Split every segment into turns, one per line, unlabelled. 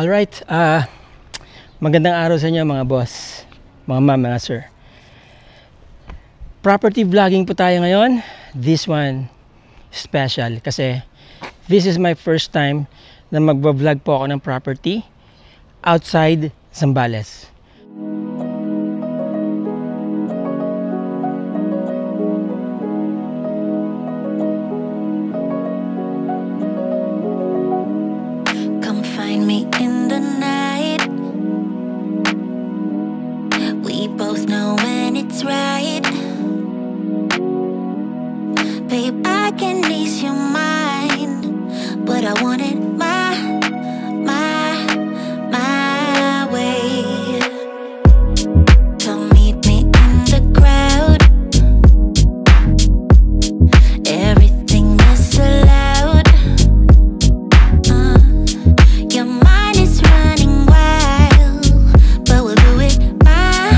Alright, magandang araw sa inyo mga boss, mga ma'am, mga sir. Property vlogging po tayo ngayon. This one special kasi this is my first time na magbablog po ako ng property outside Zambales.
Come find me in the night. We both know when it's right. Babe, I can ease your mind, but I want it my way. Come meet me in the crowd. Everything is so loud. Your mind is running wild, but we'll do it my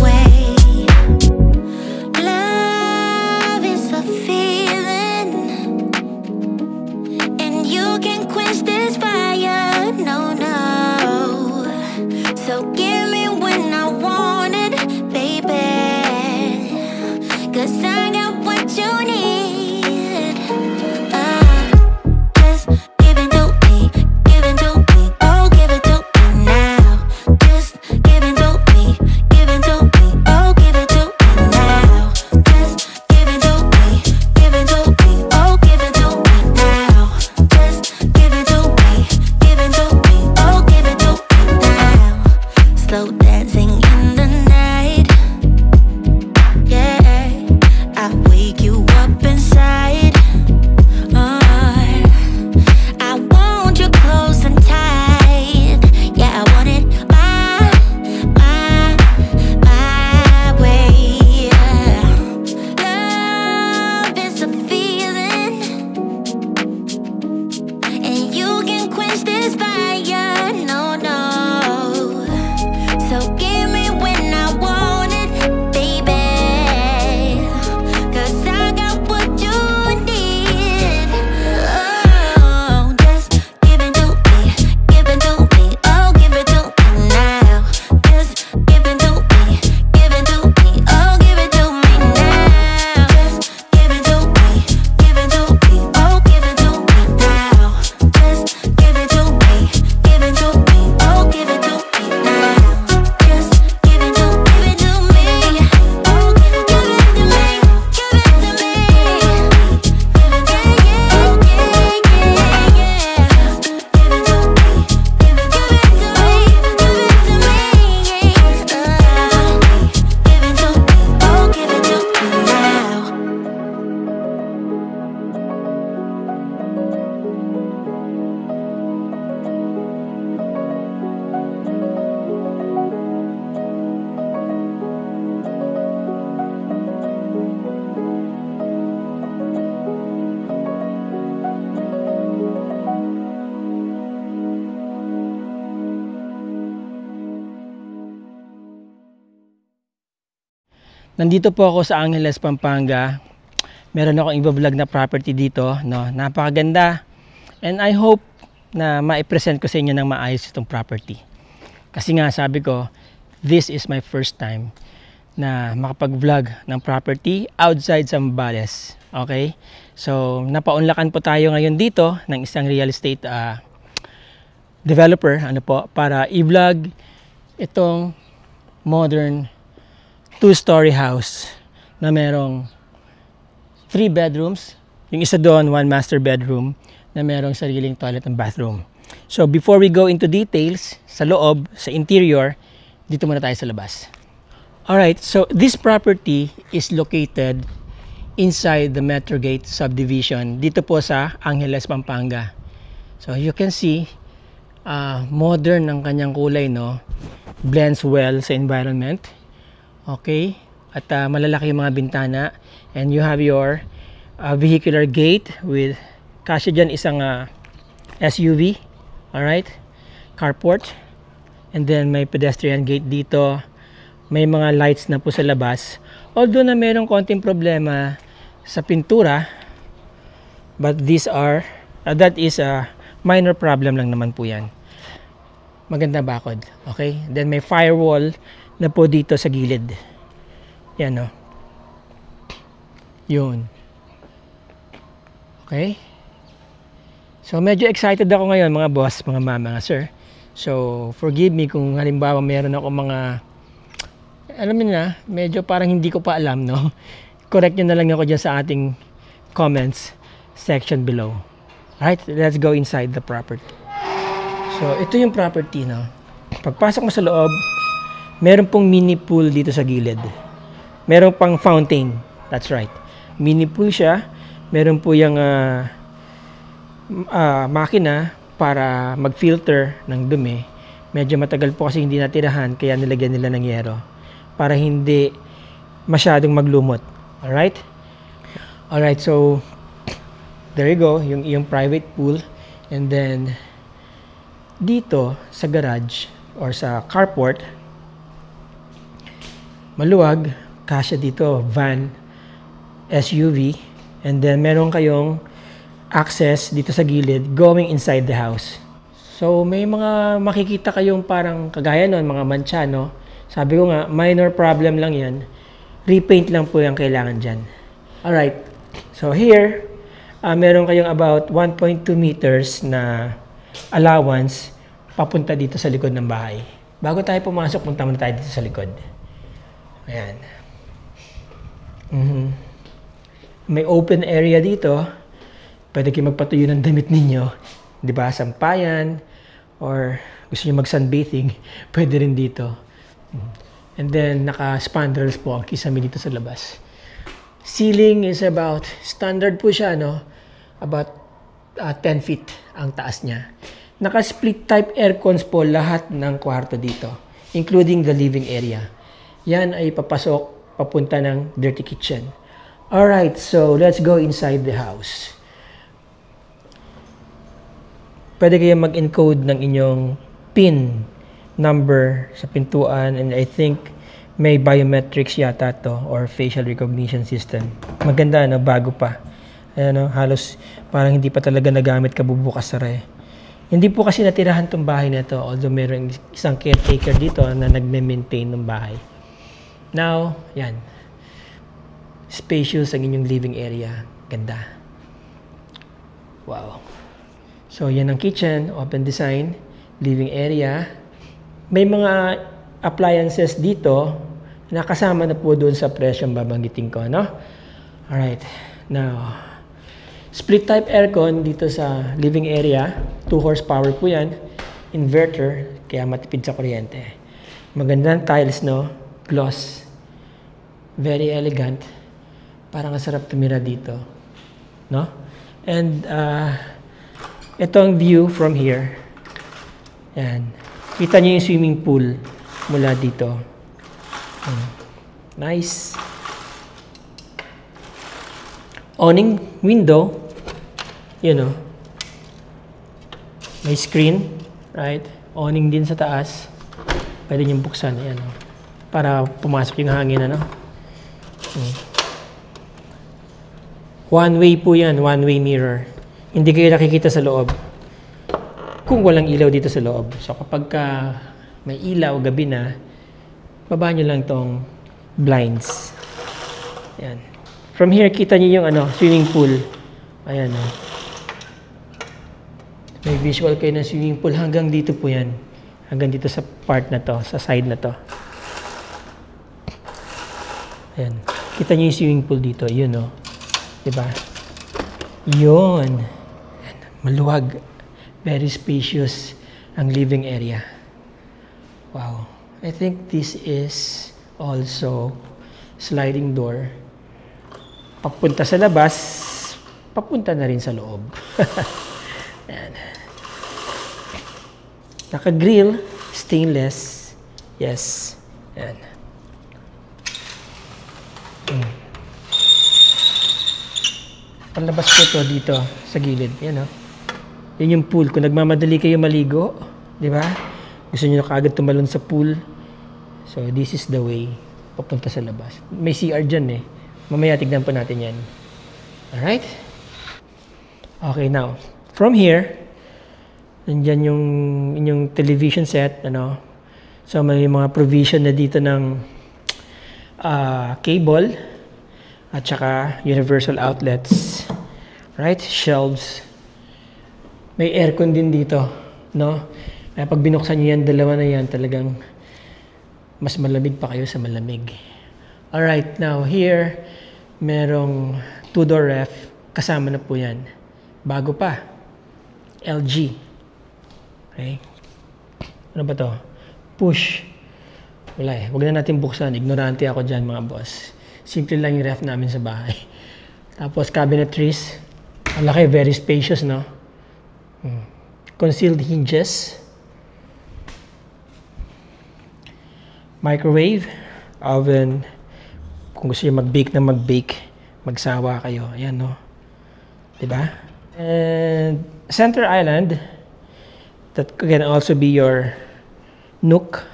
way. Love is a feeling, and you can quench this fire. No, no. So give me when I want it, baby, 'cause I got what you need. Just give it to me, oh give it to me now. Just give it to me, oh give it to me now. Just give it to me, oh give it to me now. Just give it to me, oh give it to me now. Slow dancing in the night, yeah. I wake you up inside. I want you close and tight. Yeah, I want it my way. Love is a feeling, and you can quench this fire. No, no. So give me when I want it, baby, 'cause I got what you need. Oh, just give it to me, oh give it to me now. Just give it to me, oh give it to me now. Just give it to me, oh give it to me now. Just give it to me, oh give it to me now. Just give it to me, oh give it to me, give it to me, give it to me.
Nandito po ako sa Angeles, Pampanga. Meron akong i-vlog na property dito, no? Napakaganda. And I hope na ma-present ko sa inyo ng maayos itong property. Kasi nga sabi ko, this is my first time na makapag-vlog ng property outside Zambales. Okay? So, napaunlakan po tayo ngayon dito ng isang real estate developer, para i-vlog itong modern 2-story house na merong 3 bedrooms. Yung isa doon, 1 master bedroom na merong sariling toilet and bathroom. So before we go into details sa loob, sa interior, dito muna tayo sa labas. Alright, so this property is located inside the Metrogate subdivision dito po sa Angeles, Pampanga. So you can see modern ang kanyang kulay, no? Blends well sa environment. Okay, at malalaki yung mga bintana, and you have your vehicular gate with kasya dyan isang SUV. Alright, carport, and then may pedestrian gate dito. May mga lights na po sa labas, although na merong konting problema sa pintura, but these are that is minor problem lang naman po yan. Maganda bakod. Okay? Then may firewall na po dito sa gilid. Yan o. Yun. Okay? So medyo excited ako ngayon mga boss, mga mama, mga sir. So forgive me kung halimbawa meron ako mga, alam niyo na, medyo parang hindi ko pa alam, no? Correct nyo na lang ako dyan sa ating comments section below. Alright, let's go inside the property. So ito yung property, no? Pagpasok mo sa loob, meron pong mini pool dito sa gilid. Meron pang fountain. That's right. Mini pool siya. Meron po yung makina para mag-filter ng dumi. Medyo matagal po kasi hindi natirahan, kaya nilagyan nila ng yero para hindi masyadong maglumot. Alright? Alright, so there you go, yung private pool. And then dito sa garage or sa carport, maluwag, kasya dito, van, SUV, and then meron kayong access dito sa gilid going inside the house. So may mga makikita kayong parang kagaya nun, mga mancha, no? Sabi ko nga, minor problem lang yan. Repaint lang po yung kailangan dyan. Alright, so here, meron kayong about 1.2 meters na allowance papunta dito sa likod ng bahay. Bago tayo pumasok, punta muna tayo dito sa likod. Ayan. May open area dito. Pwede kayo magpatuyo ng damit ninyo. Di ba? Sampayan. Or gusto nyo mag-sunbathing. Pwede rin dito. And then, naka-spandrels po ang kisame dito sa labas. Ceiling is about, standard po siya, no? About 10 feet ang taas niya. Naka-split type aircons po lahat ng kwarto dito. Including the living area. Yan ay papasok papunta ng dirty kitchen. Alright, so let's go inside the house. Pwede kayo mag-encode ng inyong PIN number sa pintuan, and I think may biometrics yata to or facial recognition system. Maganda, no? Bago pa. Ayan, no? Halos parang hindi pa talaga nagamit, kabubukas sara. Hindi po kasi natirahan tong bahay na to, although mayroong isang caretaker dito na nagme-maintain ng bahay. Now, yan. Spacious ang inyong living area. Ganda. Wow. So, yan ang kitchen. Open design. Living area. May mga appliances dito na kasama na po doon sa presyong babanggitin ko, no? Alright. Now, split type aircon dito sa living area. 2 horsepower po yan. Inverter. Kaya matipid sa kuryente. Magandang tiles, no? Gloss. Very elegant. Parang masarap tumira dito. No? And, ito ang view from here. Yan. Kita niyo yung swimming pool mula dito. Nice. Awning window. You know. May screen. Right? Awning din sa taas. Pwede niyong buksan. Ayan. Para pumasok yung hangin. Ano? One way po yan. One way mirror. Hindi kayo nakikita sa loob kung walang ilaw dito sa loob. So kapag may ilaw, gabi na, baba nyo lang tong blinds. Ayan. From here, kita nyo yung swimming pool. Ayan. May visual kayo ng swimming pool. Hanggang dito po yan. Hanggang dito sa part na to, sa side na to. Ayan. Kita nyo yung swimming pool dito. Yun, no? Diba? Yun. Maluwag. Very spacious ang living area. Wow. I think this is also sliding door. Papunta sa labas, papunta na rin sa loob. Ayan. Naka-grill, stainless. Yes. Ayan. Palabas ko to dito sa gilid. Yan, Yan yung pool. Kung nagmamadali kayo maligo, di ba? Gusto nyo na kaagad tumalon sa pool. So, this is the way papunta sa labas. May CR dyan Mamaya tignan po natin yan. Alright? Okay, now, from here, Nandyan yung inyong television set, ano. So may mga provision na dito ng cable at saka universal outlets, right? Shelves. May aircon din dito, no? Kaya pag binuksan niyo yan, dalawa na yan, talagang mas malamig pa kayo sa malamig. Alright, now here, merong 2-door ref. Kasama na po yan. Bago pa. LG. Okay? Ano ba to? Push. Wala eh. Huwag na natin buksan. Ignorante ako dyan, mga boss. Simple lang yung ref namin sa bahay. Tapos cabinetries. Ang laki, very spacious, no? Concealed hinges. Microwave. Oven. Kung gusto nyo mag-bake na mag-bake, magsawa kayo. Ayan, no? Diba? And center island. That can also be your nook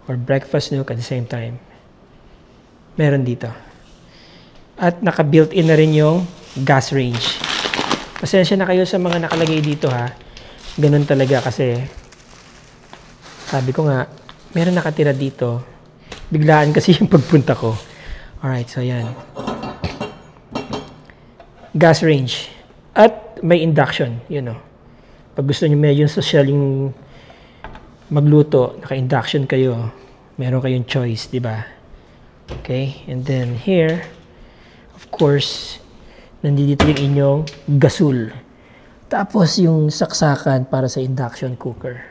or breakfast nook at the same time. Meron dito. At naka-built-in na rin yung gas range. Pasensya na kayo sa mga nakalagay dito, ha. Ganun talaga kasi sabi ko nga, meron nakatira dito. Biglaan kasi yung pagpunta ko. Alright, so yan. Gas range. At may induction, you know. Pag gusto niyo medyo social yung magluto, naka-induction kayo, meron kayong choice, di ba? Okay, and then here, of course, nandito yung inyong gasol. Tapos yung saksakan para sa induction cooker.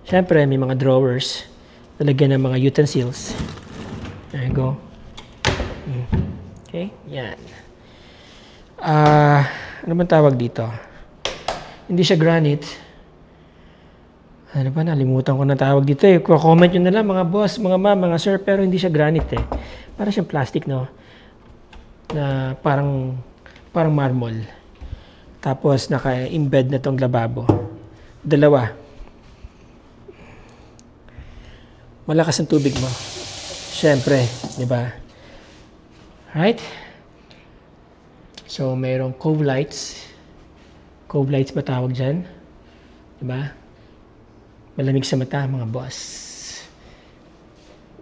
Siyempre, may mga drawers, talagyan ng mga utensils. There you go. Okay, yan. Ano man tawag dito? Hindi siya granite. Ano ba, nalimutan ko na tawag dito eh. Comment nyo na lang mga boss, mga ma'am, mga sir, pero hindi siya granite eh. Parang siyang plastic, no? Na parang marmol. Tapos naka-embed na tong lababo. Dalawa. Malakas ang tubig mo. Siyempre, di ba? Right? So, mayroong cove lights. Cove lights ba tawag dyan? Diba? Malamig sa mata, mga boss.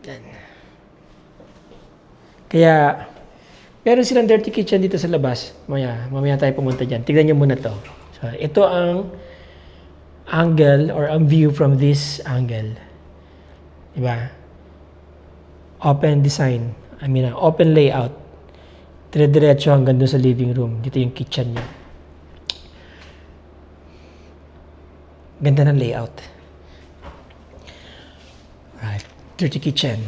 Yan. Kaya, meron silang dirty kitchen dito sa labas. Mamaya tayo pumunta dyan. Tignan nyo muna to. So, ito ang angle or ang view from this angle. Diba? Open design. Open layout. Dire-diretso hanggang doon sa living room. Dito yung kitchen niya. Ganda ng layout. Right. Dirty kitchen.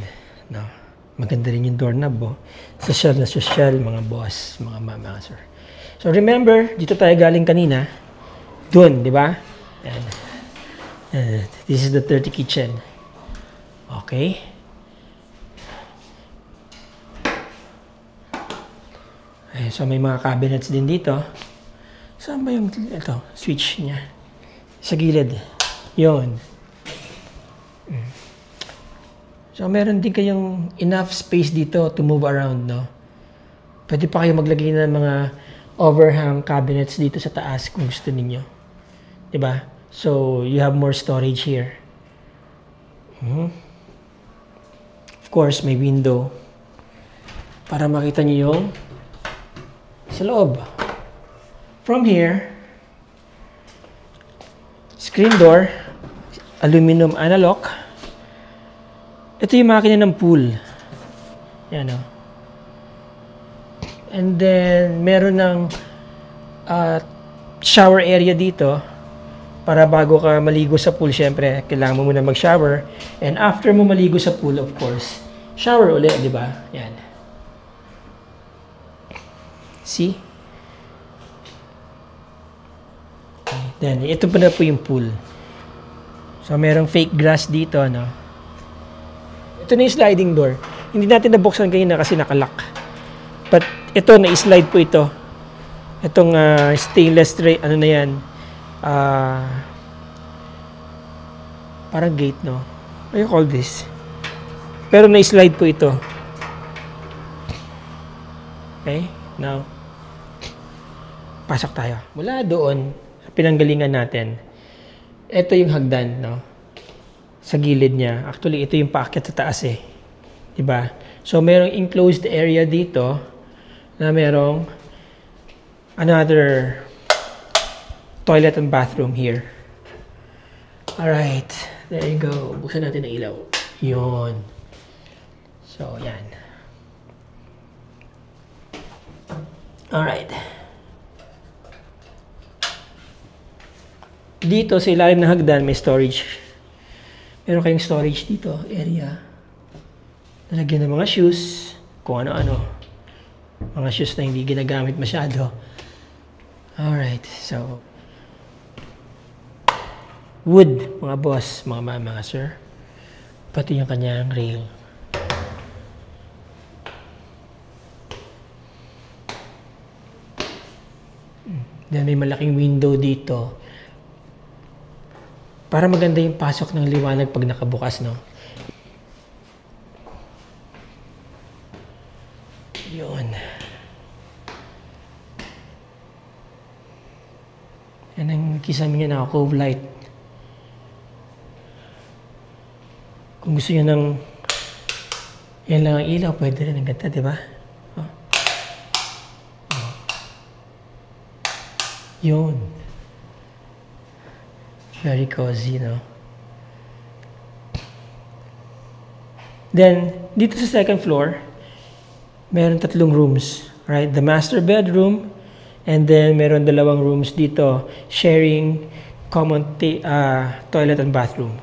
No. Maganda rin yung doorknob. Oh. Social na social, mga boss, mga mama, sir. So remember, dito tayo galing kanina. Doon, di ba? This is the dirty kitchen. Okay. So may mga cabinets din dito. Saan ba yung ito, switch niya? Sa gilid. Yun. So meron din kayong enough space dito to move around, no? Pwede pa kayo maglagay ng mga overhang cabinets dito sa taas kung gusto ninyo. Diba? So you have more storage here. Of course, may window para makita niyo yung sa loob. From here, screen door, aluminum analog. Ito yung makina ng pool. Yan o. And then, meron ng shower area dito para bago ka maligo sa pool, syempre, kailangan mo muna mag-shower. And after mo maligo sa pool, of course, shower ulit, di ba? Yan. See? Then, ito pa na po yung pool. So, merong fake grass dito, no? Ito na yung sliding door. Hindi natin nabuksan kanina kasi nakalock. But, ito, na-slide po ito. Itong stainless tray, ano na yan? Parang gate, no? What do you call this? Pero na-slide po ito. Okay? Now, pasok tayo. Mula doon, sa pinanggalingan natin, ito yung hagdan, no? Sa gilid niya. Actually, ito yung paakyat sa taas eh. Diba? So, merong enclosed area dito na merong another toilet and bathroom here. Alright. There you go. Buksan natin ang ilaw. Yun. So, yan. Alright. Dito sa ilalim ng hagdan may storage. Meron kayong storage dito, area. Nalagyan ng mga shoes, kung ano-ano. Mga shoes na hindi ginagamit masyado. Alright, so wood, mga boss, mga sir. Pati yung kanyang rail. Then may malaking window dito. Para maganda yung pasok ng liwanag pag nakabukas, no? Yun. Yan ang kisame niya na cove light. Kung gusto niyo ng yan lang ang ilaw, pwede rin. Ang ganda, di ba? Oh. Oh. Yun. Very cozy, no? Then, dito sa second floor, meron 3 rooms. Right? The master bedroom, and then meron 2 rooms dito, sharing common toilet and bathroom.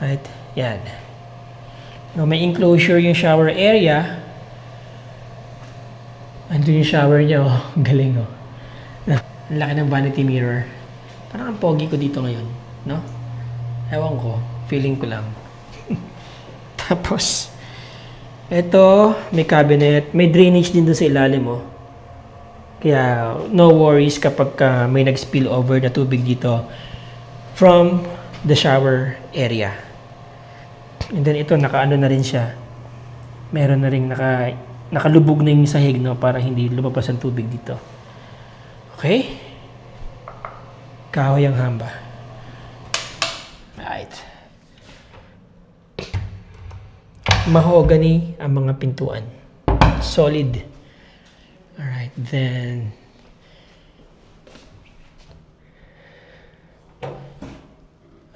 Right? Yan. So, may enclosure yung shower area. Andun yung shower niya, oh. Galing, oh. Ang laki ng vanity mirror. Parang ang pogi ko dito ngayon, no? Ewan ko, feeling ko lang. Tapos, ito, may cabinet, may drainage din doon sa ilalim, oh. Kaya, no worries kapag may nag-spill over na tubig dito from the shower area. And then ito, nakaano na rin siya. Meron na rin nakalubog na yung sahig, no? Para hindi lumabas ang tubig dito. Okay? Kahoy ang hamba. Right. Mahogany ang mga pintuan. Solid. Alright, then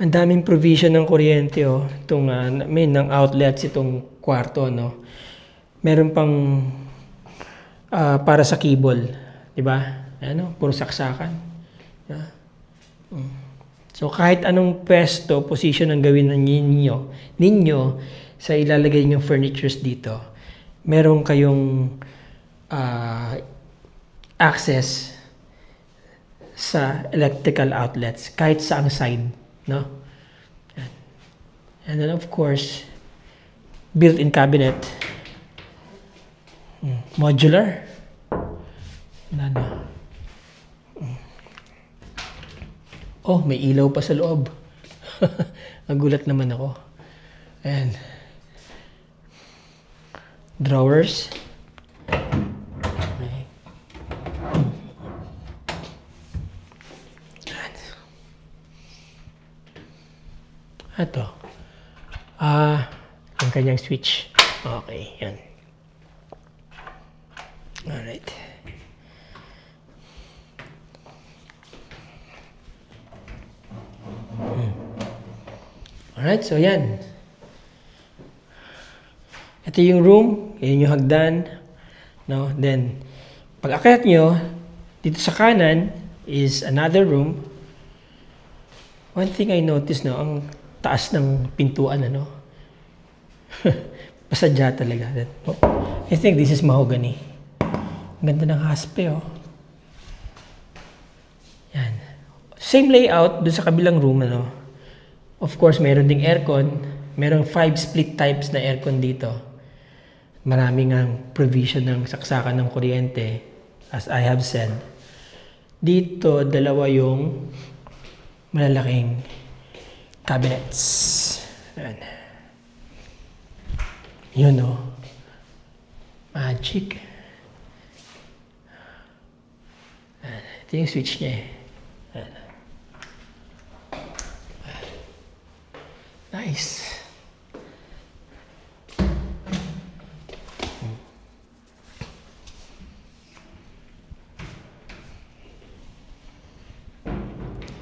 ang daming provision ng kuryente, oh. Itong may ng outlets itong kwarto, no. Meron pang para sa cable, 'di ba? Ano, puro saksakan. Yeah. So kahit anong pwesto, position ang gawin ninyo sa ilalagay yung furnitures dito, meron kayong access sa electrical outlets kahit saang side, no? And then of course, built-in cabinet, modular. Oh, may ilaw pa sa loob. Nagulat naman ako. Ayan. Drawers. Okay. Ayan. Ito. Ang kanyang switch. Okay, yan. Alright. Alright, so yan. Ito yung room, yan yung hagdan, no? Then, pag akyat nyo, dito sa kanan is another room. One thing I noticed, no, ang taas ng pintuan, ano? Pasadya talaga. Oh, I think this is mahogany. Ang ganda ng haspe, oh. Yan. Same layout dun sa kabilang room, ano? Of course, meron ding aircon. Merong 5 split types na aircon dito. Maraming ang provision ng saksakan ng kuryente, as I have said. Dito, 2 yung malalaking cabinets. Ayan. Yun, oh. Magic. Ayan. Ito yung switch niya, eh. Ayan. Nice.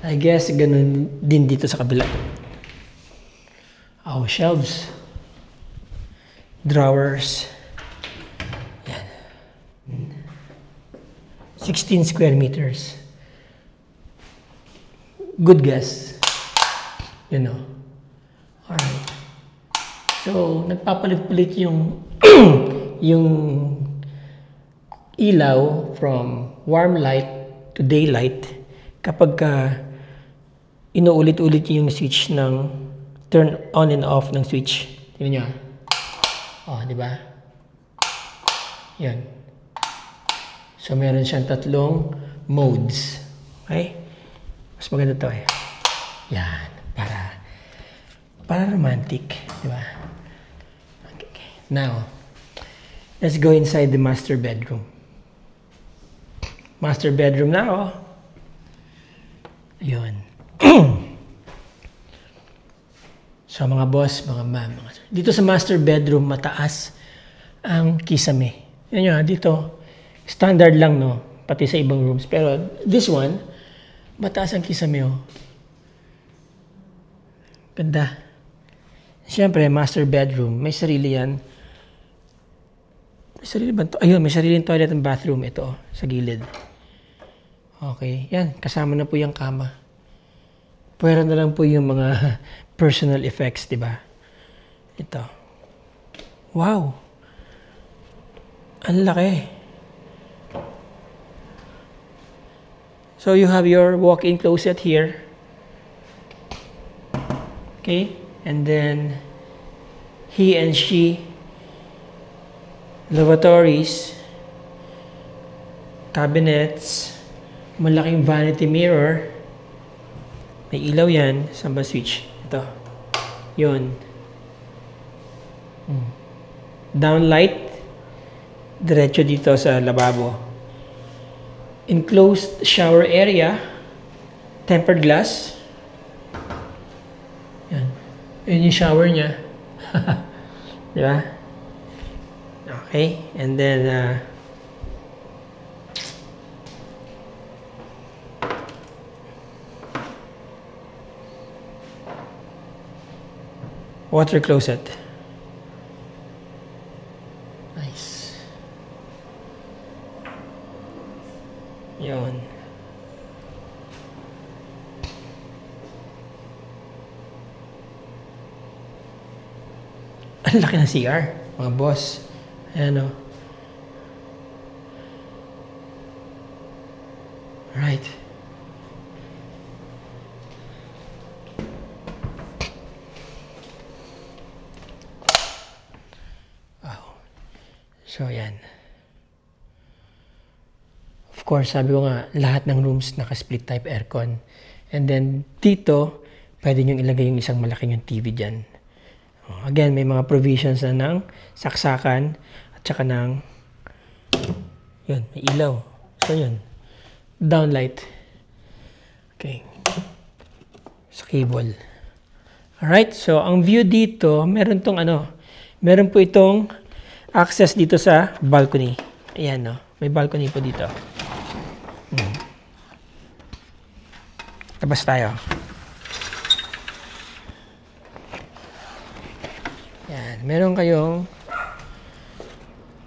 I guess ganun din dito sa kabila. Oh, shelves. Drawers. Yan. 16 square meters. Good guess. You know. Alright. So, nagpapalit-palit yung yung ilaw from warm light to daylight kapag inuulit-ulit yung switch ng turn on and off ng switch. Tingnan nyo. Oh, di ba? Yan. So, meron siyang tatlong modes. Okay? Mas maganda to eh. Yan. Para romantic. Di ba? Okay. Now, let's go inside the master bedroom. Master bedroom na oh. Yun. So mga boss, mga ma'am, dito sa master bedroom, mataas ang kisame. Yan nyo, dito, standard lang, no? Pati sa ibang rooms. Pero this one, mataas ang kisame, oh. Ganda. Siyempre, master bedroom, may sarili yan. May sarili ba? Ayun, may sariling toilet and bathroom. Ito, oh, sa gilid. Okay, yan. Kasama na po yung kama. Pwera na lang po yung mga personal effects, di ba? Ito. Wow! Ang laki. So, you have your walk-in closet here. Okay? And then, he and she lavatories, cabinets, malaking vanity mirror. May ilaw yan. Saan ba switch? Ito. Yun. Downlight. Diretso dito sa lababo. Enclosed shower area. Tempered glass. Yan. Yun yung shower niya. Di ba? Okay. And then, water closet. Nice. Yun. Ang laki ng CR, mga boss. Ayan o. Right. So, yan. Of course, sabi ko nga, lahat ng rooms naka-split type aircon. And then, dito, pwede nyo ilagay yung isang malaking yung TV dyan. Again, may mga provisions na ng saksakan at saka ng yun, may ilaw. So, yun. Downlight. Okay. Sa cable. Alright, so, ang view dito, meron tong meron po itong access dito sa balcony. Ayan, no? May balcony po dito. Labas tayo. Ayan. Meron kayong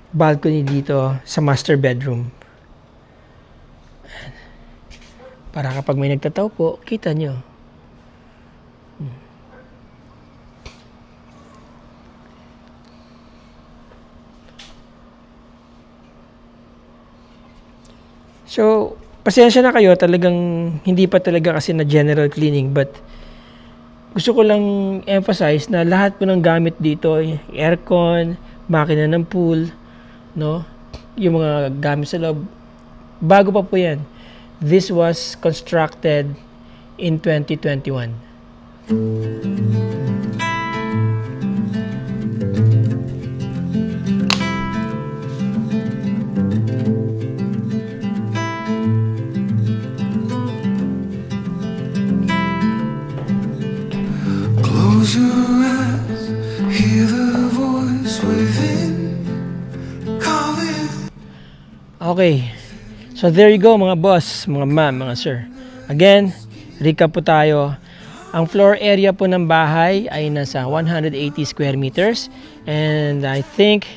balcony dito sa master bedroom. Ayan. Para kapag may nagtataw po, kita nyo. So, pasensya na kayo, talagang hindi pa talaga kasi na general cleaning, but gusto ko lang emphasize na lahat po ng gamit dito, aircon, makina ng pool, no? Yung mga gamit sa loob, bago pa po yan. This was constructed in 2021.
Close your
Okay. So there you go mga boss, mga ma'am, mga sir. Again, recap po tayo. Ang floor area po ng bahay ay nasa 180 square meters. And I think,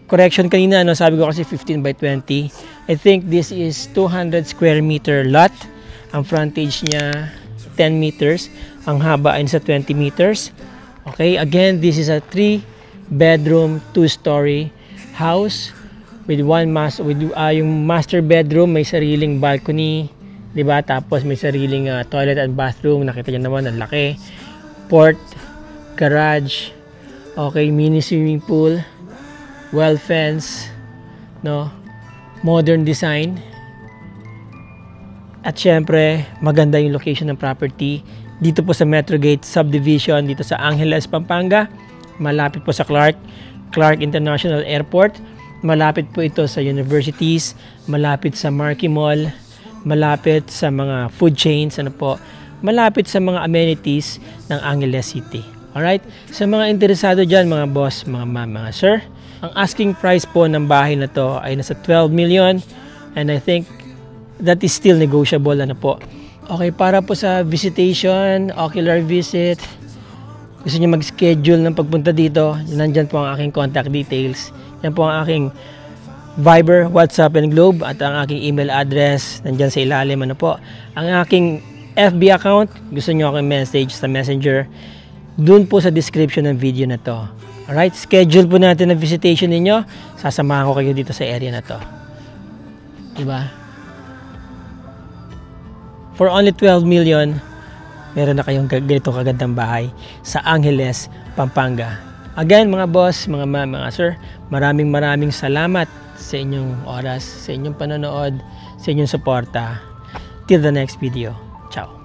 correction kanina, no, sabi ko kasi 15 by 20. I think this is 200 square meter lot. Ang frontage niya 10 meters. Ang haba ay sa 20 meters. Okay, again, this is a 3-bedroom, 2-story house with yung master bedroom may sariling balcony, 'di ba? Tapos may sariling toilet and bathroom. Nakita niyo naman ang laki. Port, garage, okay, mini swimming pool, well fence, no? Modern design. At syempre, maganda yung location ng property. Dito po sa Metro Gate Subdivision, dito sa Angeles, Pampanga. Malapit po sa Clark International Airport. Malapit po ito sa universities. Malapit sa Marquee Mall. Malapit sa mga food chains. Malapit sa mga amenities ng Angeles City. Alright? Sa mga interesado dyan, mga boss, mga ma'am, mga sir, ang asking price po ng bahay na to ay nasa 12 million. And I think that is still negotiable po. Okay, para po sa visitation, ocular visit, gusto niyo mag-schedule ng pagpunta dito, nandyan po ang aking contact details. Yan po ang aking Viber, WhatsApp, and Globe at ang aking email address, nandyan sa ilalim po. Ang aking FB account, gusto niyo akong message sa Messenger, dun po sa description ng video na to. Alright, schedule po natin ang visitation ninyo, sasamahan ko kayo dito sa area na to. Diba? For only 12 million, meron na kayong ganito kagandang bahay sa Angeles, Pampanga. Again, mga boss, mga ma'am, mga sir, maraming salamat sa inyong oras, sa inyong panonood, sa inyong suporta. Till the next video. Ciao.